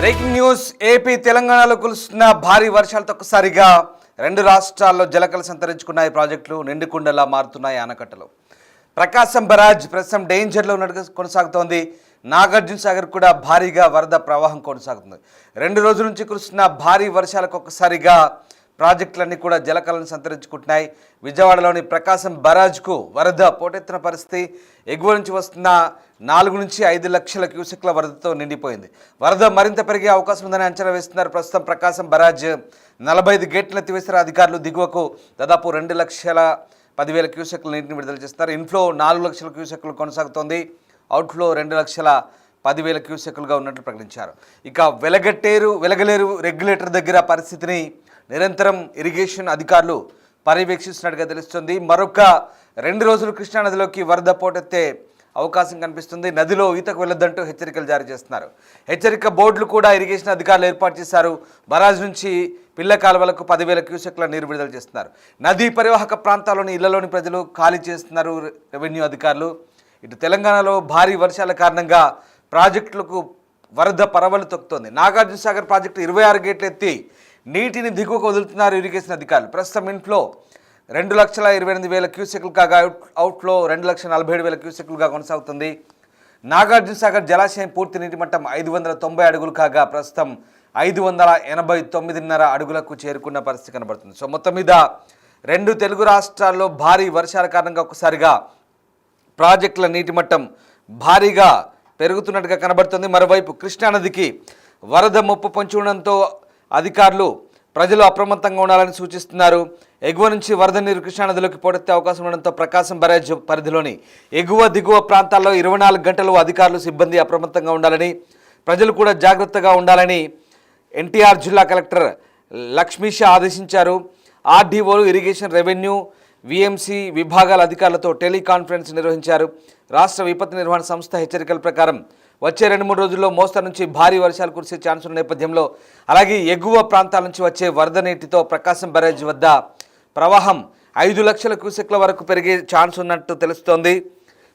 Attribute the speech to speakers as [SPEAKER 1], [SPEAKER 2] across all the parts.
[SPEAKER 1] Breaking news. AP తెలంగాణలో కురుస్తున్న భారీ వర్షాలతో ఒక్కసారిగా రెండు రాష్ట్రాల్లో జలకలు సంతరించుకున్నాయి. ప్రాజెక్టులు నిండుకుండలా మారుతున్నాయి. ఆనకట్టలు ప్రకాశం బరాజ్ ప్రస్తుతం డేంజర్లో ఉన్నట్టుగా కొనసాగుతోంది. నాగార్జున సాగర్ కూడా భారీగా వరద ప్రవాహం కొనసాగుతుంది. 2 రోజుల నుంచి కురుస్తున్న భారీ వర్షాలకు ఒక్కసారిగా ప్రాజెక్టులన్నీ కూడా జలకలను సంతరించుకుంటున్నాయి. విజయవాడలోని ప్రకాశం బరాజ్కు వరద పోటెత్తిన పరిస్థితి. ఎగువ నుంచి వస్తున్న 4 నుంచి 5 లక్షల క్యూసెక్ల వరదతో నిండిపోయింది. వరద మరింత పెరిగే అవకాశం ఉందని అంచనా వేస్తున్నారు. ప్రస్తుతం ప్రకాశం బరాజ్ 45 గేట్లను ఎత్తివేసిన అధికారులు దిగువకు దాదాపు 2,10,000 క్యూసెక్ల నీటిని విడుదల చేస్తున్నారు. ఇన్ఫ్లో 4 లక్షల క్యూసెక్లు కొనసాగుతోంది. అవుట్ఫ్లో 2,10,000 క్యూసెక్లుగా ఉన్నట్లు ప్రకటించారు. ఇక వెలగలేరు రెగ్యులేటర్ దగ్గర పరిస్థితిని నిరంతరం ఇరిగేషన్ అధికారులు పర్యవేక్షిస్తున్నట్టుగా తెలుస్తుంది. మరొక 2 రోజులు కృష్ణానదిలోకి వరద పోటెత్తే అవకాశం కనిపిస్తుంది. నదిలో ఈతకు వెళ్ళొద్దంటూ హెచ్చరికలు జారీ చేస్తున్నారు. హెచ్చరిక బోర్డులు కూడా ఇరిగేషన్ అధికారులు ఏర్పాటు చేశారు. బరాజ్ నుంచి పిల్ల కాలువలకు 10,000 క్యూసెక్ల నీరు విడుదల చేస్తున్నారు. నదీ పరివాహక ప్రాంతాల్లోని ఇళ్లలోని ప్రజలు ఖాళీ చేస్తున్నారు రెవెన్యూ అధికారులు. ఇటు తెలంగాణలో భారీ వర్షాల కారణంగా ప్రాజెక్టులకు వరద పరవలు తొక్కుతోంది. నాగార్జున సాగర్ ప్రాజెక్టు 26 గేట్లు ఎత్తి నీటిని దిగువకు వదులుతున్నారు ఇరిగేషన్ అధికారులు. ప్రస్తుతం ఇన్ఫ్లో 2,28,000 క్యూసెక్లు కాగా అవుట్ఫ్లో 2,47,000 క్యూసెక్లుగా కొనసాగుతుంది. నాగార్జున సాగర్ జలాశయం పూర్తి నీటి మట్టం 590 అడుగులు కాగా ప్రస్తుతం 589.5 అడుగులకు చేరుకున్న పరిస్థితి కనబడుతుంది. సో మొత్తం మీద 2 తెలుగు రాష్ట్రాల్లో భారీ వర్షాల కారణంగా ఒక్కసారిగా ప్రాజెక్టుల నీటి మట్టం భారీగా పెరుగుతున్నట్టుగా కనబడుతుంది. మరోవైపు కృష్ణానదికి వరద ముప్పు పొంచి ఉండడంతో అధికారులు ప్రజలు అప్రమత్తంగా ఉండాలని సూచిస్తున్నారు. ఎగువ నుంచి వరద నీరు కృష్ణానదిలోకి పోటెత్తే అవకాశం ఉండడంతో ప్రకాశం బరాజ్ పరిధిలోని ఎగువ దిగువ ప్రాంతాల్లో 24 గంటలు అధికారులు సిబ్బంది అప్రమత్తంగా ఉండాలని, ప్రజలు కూడా జాగ్రత్తగా ఉండాలని ఎన్టీఆర్ జిల్లా కలెక్టర్ లక్ష్మీష ఆదేశించారు. ఆర్డీఓలు, ఇరిగేషన్, రెవెన్యూ, విఎంసీ విభాగాల అధికారులతో టెలికాన్ఫరెన్స్ నిర్వహించారు. రాష్ట్ర విపత్తు నిర్వహణ సంస్థ హెచ్చరికల ప్రకారం వచ్చే 2-3 రోజుల్లో మోస్తరు నుంచి భారీ వర్షాలు కురిసే ఛాన్స్ ఉన్న నేపథ్యంలో అలాగే ఎగువ ప్రాంతాల నుంచి వచ్చే వరద నీటితో ప్రకాశం బరాజ్ వద్ద ప్రవాహం 5 లక్షల క్యూసెక్ల వరకు పెరిగే ఛాన్స్ ఉన్నట్టు తెలుస్తోంది.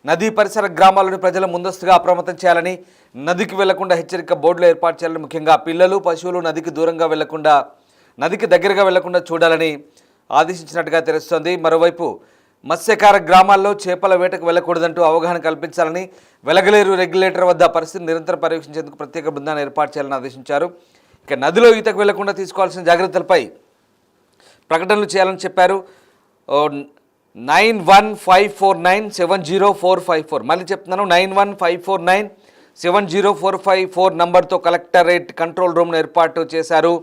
[SPEAKER 1] నదీ పరిసర గ్రామాల్లోని ప్రజలు ముందస్తుగా అప్రమత్తం చేయాలని, నదికి వెళ్లకుండా హెచ్చరిక బోర్డులు ఏర్పాటు చేయాలని, ముఖ్యంగా పిల్లలు, పశువులు నదికి దూరంగా వెళ్లకుండా, నదికి దగ్గరగా వెళ్లకుండా చూడాలని ఆదేశించినట్టుగా తెలుస్తోంది. మరోవైపు మత్స్యకార గ్రామాల్లో చేపల వేటకు వెళ్లకూడదంటూ అవగాహన కల్పించాలని, వెలగలేరు రెగ్యులేటర్ వద్ద పరిస్థితిని నిరంతరం పర్యవేక్షించేందుకు ప్రత్యేక బృందాన్ని ఏర్పాటు చేయాలని ఆదేశించారు. ఇక నదిలో ఈతకు వెళ్లకుండా తీసుకోవాల్సిన జాగ్రత్తలపై ప్రకటనలు చేయాలని చెప్పారు. 9154970454 మళ్ళీ చెప్తున్నాను, 9154970454 నంబర్తో కలెక్టరేట్ కంట్రోల్ రూమ్ను ఏర్పాటు చేశారు.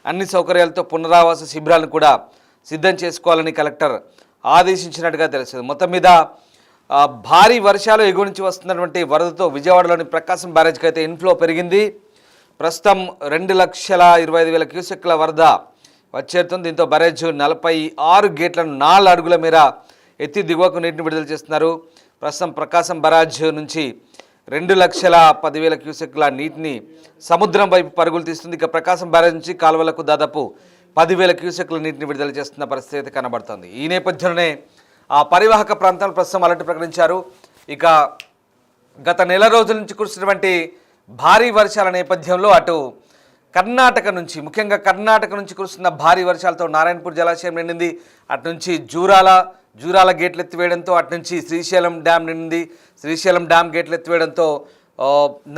[SPEAKER 1] అన్ని సౌకర్యాలతో పునరావాస శిబిరాలను కూడా సిద్ధం చేసుకోవాలని కలెక్టర్ ఆదేశించినట్టుగా తెలుస్తుంది. మొత్తం మీద భారీ వర్షాలు ఎగువ నుంచి వస్తున్నటువంటి వరదతో విజయవాడలోని ప్రకాశం బ్యారేజ్కి అయితే ఇన్ఫ్లో పెరిగింది. ప్రస్తుతం 2,25,000 క్యూసెక్ల వరద వచ్చేరుతుంది. దీంతో బ్యారేజ్ 46 గేట్లను 4 అడుగుల మేర ఎత్తి దిగువకు నీటిని విడుదల చేస్తున్నారు. ప్రస్తుతం ప్రకాశం బ్యారేజ్ నుంచి 2,10,000 క్యూసెక్ల నీటిని సముద్రం వైపు పరుగులు తీస్తుంది. ఇక ప్రకాశం బ్యారేజ్ నుంచి కాలువలకు దాదాపు 10,000 క్యూసెక్ల నీటిని విడుదల చేస్తున్న పరిస్థితి అయితే కనబడుతుంది. ఈ నేపథ్యంలోనే ఆ పరివాహక ప్రాంతాలు ప్రస్తుతం అలర్ట్ ప్రకటించారు. ఇక గత నెల రోజుల నుంచి కురుస్తున్నటువంటి భారీ వర్షాల నేపథ్యంలో అటు కర్ణాటక నుంచి, ముఖ్యంగా కర్ణాటక నుంచి కురుస్తున్న భారీ వర్షాలతో నారాయణపూర్ జలాశయం నిండింది. అటు నుంచి జూరాల గేట్లు ఎత్తివేయడంతో అటు నుంచి శ్రీశైలం డ్యామ్ నిండింది. శ్రీశైలం డ్యామ్ గేట్లు ఎత్తివేయడంతో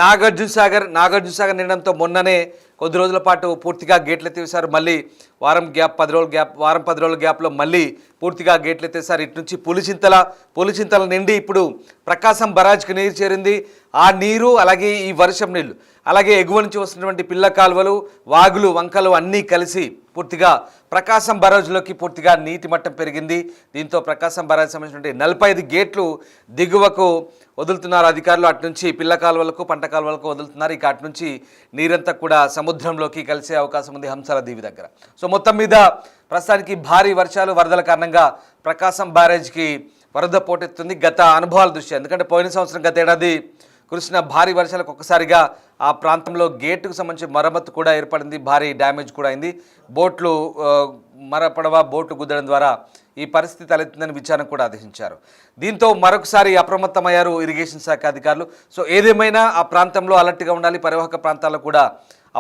[SPEAKER 1] నాగార్జున సాగర్ నిండడంతో మొన్ననే కొద్ది రోజుల పాటు పూర్తిగా గేట్లు ఎత్తివేశారు. మళ్ళీ వారం 10 రోజుల గ్యాప్లో మళ్ళీ పూర్తిగా గేట్లు ఎత్తేసారు. ఇటు నుంచి పులిచింతల నిండి ఇప్పుడు ప్రకాశం బరాజ్కి నీరు చేరింది. ఆ నీరు అలాగే ఈ వర్షం నీళ్లు అలాగే ఎగువ నుంచి వస్తున్నటువంటి పిల్ల కాలువలు, వాగులు, వంకలు అన్నీ కలిసి పూర్తిగా ప్రకాశం బరాజ్లోకి పూర్తిగా నీటి మట్టం పెరిగింది. దీంతో ప్రకాశం బరాజ్ సంబంధించినటువంటి 45 గేట్లు దిగువకు వదులుతున్నారు అధికారులు. అటు నుంచి పిల్ల కాలువలకు, పంట కాలువలకు వదులుతున్నారు. ఇక అటు నుంచి నీరంతా కూడా సముద్రంలోకి కలిసే అవకాశం ఉంది హంసాల దీవి దగ్గర. సో మొత్తం మీద ప్రస్తుతానికి భారీ వర్షాలు, వరదల కారణంగా ప్రకాశం బ్యారేజ్కి వరద పోటెత్తుంది. గత అనుభవాల దృష్ట్యా, ఎందుకంటే పోయిన సంవత్సరం గత ఏడాది కురిసిన భారీ వర్షాలకు ఒక్కసారిగా ఆ ప్రాంతంలో గేటుకు సంబంధించి మరమ్మతు కూడా ఏర్పడింది. భారీ డ్యామేజ్ కూడా అయింది. బోట్లు బోట్లు గుద్దడం ద్వారా ఈ పరిస్థితి తలెత్తిందని విచారణ కూడా ఆదేశించారు. దీంతో మరొకసారి అప్రమత్తమయ్యారు ఇరిగేషన్ శాఖ అధికారులు. సో ఏదేమైనా ఆ ప్రాంతంలో అలర్ట్గా ఉండాలి. పరివాహక ప్రాంతాల్లో కూడా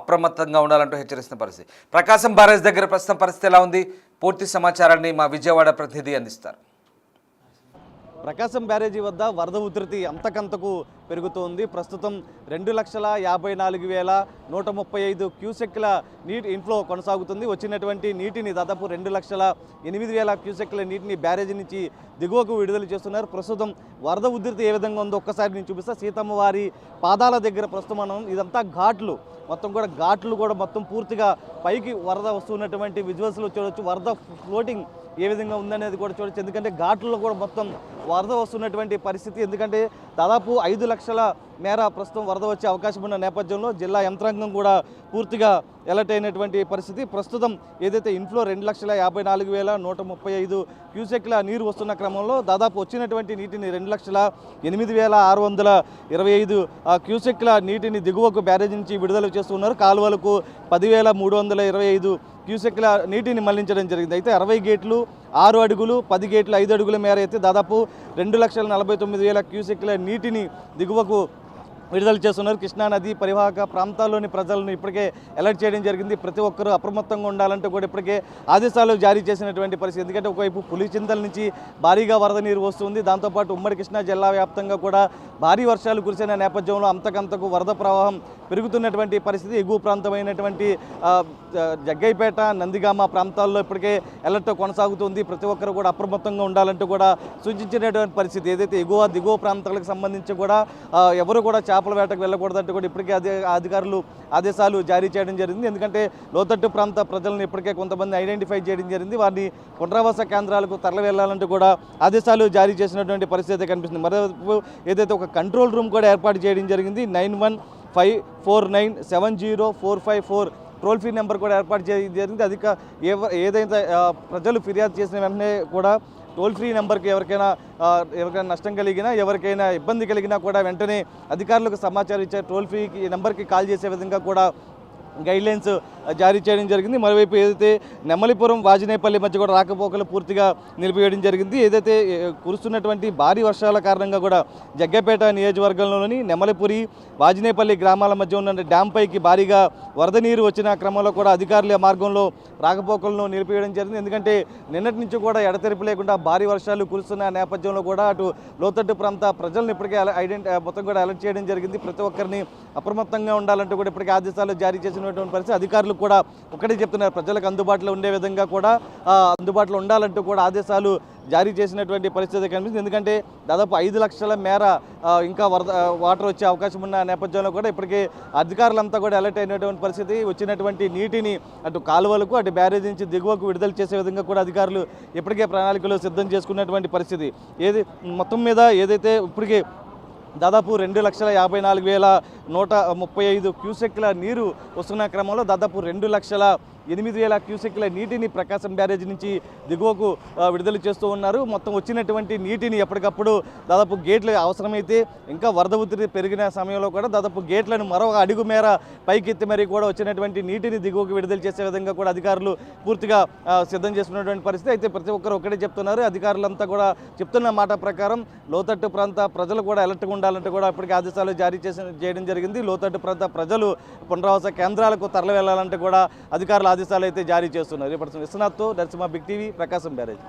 [SPEAKER 1] అప్రమత్తంగా ఉండాలంటూ హెచ్చరిస్తున్న పరిస్థితి. ప్రకాశం బ్యారేజ్ దగ్గర ప్రస్తుతం పరిస్థితి ఎలా ఉంది? పూర్తి సమాచారాన్ని మా విజయవాడ ప్రతినిధి అందిస్తారు.
[SPEAKER 2] ప్రకాశం బ్యారేజీ వద్ద వరద ఉధృతి అంతకంతకు పెరుగుతోంది. ప్రస్తుతం 2,54,135 క్యూసెక్ల నీటి ఇన్ఫ్లో కొనసాగుతుంది. వచ్చినటువంటి నీటిని దాదాపు 2,08,000 క్యూసెక్ల నీటిని బ్యారేజీ నుంచి దిగువకు విడుదల చేస్తున్నారు. ప్రస్తుతం వరద ఉధృతి ఏ విధంగా ఉందో ఒక్కసారి నేను చూపిస్తా. సీతమ్మ వారి పాదాల దగ్గర ప్రస్తుతం మనం ఇదంతా ఘాట్లు, మొత్తం కూడా ఘాట్లు కూడా మొత్తం పూర్తిగా పైకి వరద వస్తున్నటువంటి విజువల్స్లో చూడవచ్చు. వరద ఫ్లోటింగ్ ఏ విధంగా ఉందనేది కూడా చూడవచ్చు. ఎందుకంటే ఘాట్లలో కూడా మొత్తం వరద వస్తున్నటువంటి పరిస్థితి. ఎందుకంటే దాదాపు 5 లక్షల మేర ప్రస్తుతం వరద వచ్చే అవకాశం ఉన్న నేపథ్యంలో జిల్లా యంత్రాంగం కూడా పూర్తిగా అలర్ట్ అయినటువంటి పరిస్థితి. ప్రస్తుతం ఏదైతే ఇన్ఫ్లో 2,54,135 క్యూసెక్ల నీరు వస్తున్న క్రమంలో దాదాపు వచ్చినటువంటి నీటిని 2,08,625 క్యూసెక్ల నీటిని దిగువకు బ్యారేజ్ నుంచి విడుదల చేస్తున్నారు. కాలువలకు 10,325 క్యూసెక్ల నీటిని మళ్లించడం జరిగింది. అయితే 60 గేట్లు 6 అడుగులు, 10 గేట్లు 5 అడుగుల మేర అయితే దాదాపు 2,49,000 క్యూసెక్ల నీటిని దిగువకు విడుదల చేస్తున్నారు. కృష్ణానది పరివాహక ప్రాంతాల్లోని ప్రజలను ఇప్పటికే అలర్ట్ చేయడం జరిగింది. ప్రతి ఒక్కరూ అప్రమత్తంగా ఉండాలంటూ కూడా ఇప్పటికే ఆదేశాలు జారీ చేసినటువంటి పరిస్థితి. ఎందుకంటే ఒకవైపు పులిచింతల నుంచి భారీగా వరద నీరు వస్తుంది. దాంతోపాటు ఉమ్మడి కృష్ణా జిల్లా వ్యాప్తంగా కూడా భారీ వర్షాలు కురిసిన నేపథ్యంలో అంతకంతకు వరద ప్రవాహం పెరుగుతున్నటువంటి పరిస్థితి. ఎగువ ప్రాంతమైనటువంటి జగ్గైపేట, నందిగామ ప్రాంతాల్లో ఇప్పటికే అలర్ట్ కొనసాగుతుంది. ప్రతి ఒక్కరు కూడా అప్రమత్తంగా ఉండాలంటూ కూడా సూచించినటువంటి పరిస్థితి. ఏదైతే ఎగువ దిగువ ప్రాంతాలకు సంబంధించి కూడా ఎవరు కూడా చేపల వేటకు వెళ్ళకూడదంటూ కూడా ఇప్పటికే అధికారులు ఆదేశాలు జారీ చేయడం జరిగింది. ఎందుకంటే లోతట్టు ప్రాంత ప్రజలను ఇప్పటికే కొంతమంది ఐడెంటిఫై చేయడం జరిగింది. వారిని పునరావాస కేంద్రాలకు తరలి వెళ్ళాలంటూ కూడా ఆదేశాలు జారీ చేసినటువంటి పరిస్థితి కనిపిస్తుంది. మరోవైపు ఏదైతే ఒక కంట్రోల్ రూమ్ కూడా ఏర్పాటు చేయడం జరిగింది. 9154970454 టోల్ ఫ్రీ నెంబర్ కూడా ఏర్పాటు చేయడం జరిగింది. ఏదైతే ప్రజలు ఫిర్యాదు చేసిన వెంటనే కూడా టోల్ ఫ్రీ నెంబర్కి ఎవరికైనా నష్టం కలిగినా, ఎవరికైనా ఇబ్బంది కలిగినా కూడా వెంటనే అధికారులకు సమాచారం ఇచ్చే టోల్ ఫ్రీ నెంబర్కి కాల్ చేసే విధంగా కూడా గైడ్లైన్స్ జారీ చేయడం జరిగింది. మరోవైపు ఏదైతే నెమ్మలిపురం వాజినేపల్లి మధ్య కూడా రాకపోకలు పూర్తిగా నిలిపివేయడం జరిగింది. ఏదైతే కురుస్తున్నటువంటి భారీ వర్షాల కారణంగా కూడా జగ్గపేట నియోజకవర్గంలోని నెమ్మలిపురి, వాజినేపల్లి గ్రామాల మధ్య ఉన్న డ్యామ్ పైకి భారీగా వరద నీరు వచ్చిన క్రమంలో కూడా అధికారులు మార్గంలో రాకపోకలను నిలిపివేయడం జరిగింది. ఎందుకంటే నిన్నటి నుంచి కూడా ఎడతెరిపి లేకుండా భారీ వర్షాలు కురుస్తున్న నేపథ్యంలో కూడా అటు లోతట్టు ప్రాంత ప్రజలను ఇప్పటికే మొత్తం కూడా అలర్ట్ చేయడం జరిగింది. ప్రతి ఒక్కరిని అప్రమత్తంగా ఉండాలంటూ కూడా ఇప్పటికే ఆదేశాలు జారీ చేసినటువంటి పరిస్థితి. అధికారులు కూడా ఒకటే చెప్తున్నారు, ప్రజలకు అందుబాటులో ఉండే విధంగా కూడా అందుబాటులో ఉండాలంటూ కూడా ఆదేశాలు జారీ చేసినటువంటి పరిస్థితి కనిపిస్తుంది. ఎందుకంటే దాదాపు 5 లక్షల మేర ఇంకా వాటర్ వచ్చే అవకాశం ఉన్న నేపథ్యంలో కూడా ఇప్పటికే అధికారులంతా కూడా అలర్ట్ అయినటువంటి పరిస్థితి. వచ్చినటువంటి నీటిని అటు కాలువలకు, అటు బ్యారేజ్ నుంచి దిగువకు విడుదల చేసే విధంగా కూడా అధికారులు ఇప్పటికే ప్రణాళికలు సిద్ధం చేసుకున్నటువంటి పరిస్థితి. మొత్తం మీద ఏదైతే ఇప్పటికే దాదాపు 2,54,135 క్యూసెక్ల నీరు వస్తున్న క్రమంలో దాదాపు 2,08,000 క్యూసెక్ల నీటిని ప్రకాశం బ్యారేజ్ నుంచి దిగువకు విడుదల చేస్తూ ఉన్నారు. మొత్తం వచ్చినటువంటి నీటిని ఎప్పటికప్పుడు దాదాపు గేట్లు అవసరమైతే ఇంకా వరద ఉధృతి పెరిగిన సమయంలో కూడా దాదాపు గేట్లను మరో అడుగు మేర పైకెత్తి మరీ కూడా వచ్చినటువంటి నీటిని దిగువకు విడుదల చేసే విధంగా కూడా అధికారులు పూర్తిగా సిద్ధం చేసుకున్నటువంటి పరిస్థితి. అయితే ప్రతి ఒక్కరు ఒకటే చెప్తున్నారు, అధికారులంతా కూడా చెప్తున్న మాట ప్రకారం లోతట్టు ప్రాంత ప్రజలు కూడా అలర్ట్గా ఉండాలంటే కూడా ఇప్పటికే ఆదేశాలు జారీ చేయడం జరిగింది. లోతట్టు ప్రాంత ప్రజలు పునరావాస కేంద్రాలకు తరలి వెళ్లాలంటే కూడా అధికారులు ఆదేశాలు అయితే జారీ చేస్తున్నారు. ఇప్పుడు విశ్వనాథ్తో నరసింహ, బిగ్ టీవీ, ప్రకాశం బ్యారేజ్.